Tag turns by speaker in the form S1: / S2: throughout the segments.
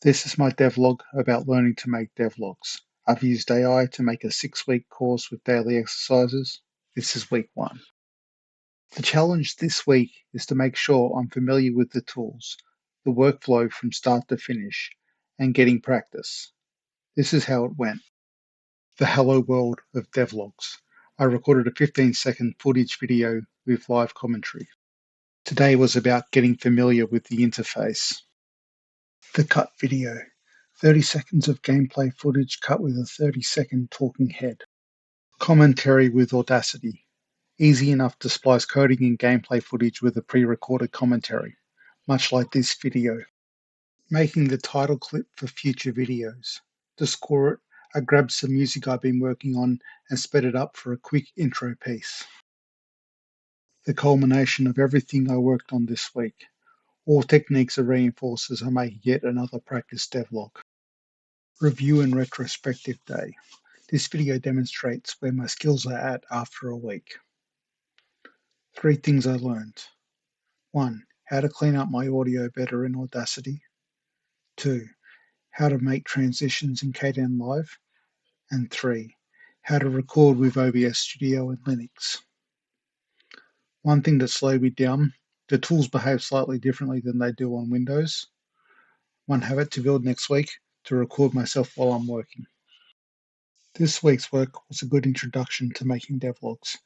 S1: This is my devlog about learning to make devlogs. I've used AI to make a 6-week course with daily exercises. This is week 1. The challenge this week is to make sure I'm familiar with the tools, the workflow from start to finish, and getting practice. This is how it went. The hello world of devlogs. I recorded a 15-second footage video with live commentary. Today was about getting familiar with the interface. The cut video. 30 seconds of gameplay footage cut with a 30-second talking head. Commentary with Audacity. Easy enough to splice coding and gameplay footage with a pre-recorded commentary, much like this video. Making the title clip for future videos. To score it, I grabbed some music I've been working on and sped it up for a quick intro piece. The culmination of everything I worked on this week. All techniques are reinforced as I make yet another practice devlog. Review and retrospective day. This video demonstrates where my skills are at after a week. 3 things I learned. 1. How to clean up my audio better in Audacity. 2. How to make transitions in KDenLive. And 3. How to record with OBS Studio and Linux. One thing that slowed me down, the tools behave slightly differently than they do on Windows. One habit to build next week, to record myself while I'm working. This week's work was a good introduction to making devlogs.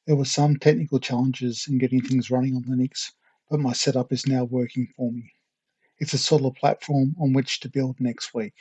S1: There were some technical challenges in getting things running on Linux, but my setup is now working for me. It's a solid platform on which to build next week.